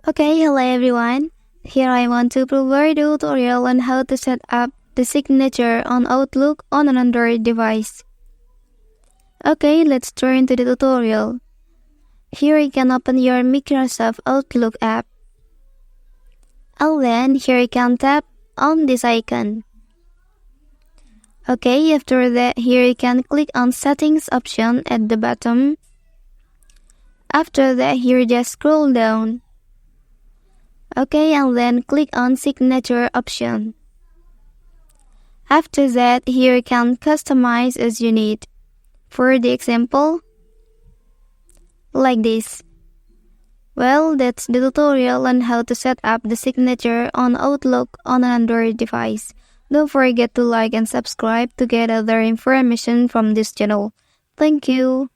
Okay, hello everyone. Here I want to provide a tutorial on how to set up the signature on Outlook on an Android device. Okay, let's turn to the tutorial. Here you can open your Microsoft Outlook app. And then here you can tap on this icon. Okay, after that here you can click on Settings option at the bottom. After that here just scroll down. Okay, and then click on Signature option. After that, here you can customize as you need. For the example, like this. Well, that's the tutorial on how to set up the signature on Outlook on an Android device. Don't forget to like and subscribe to get other information from this channel. Thank you.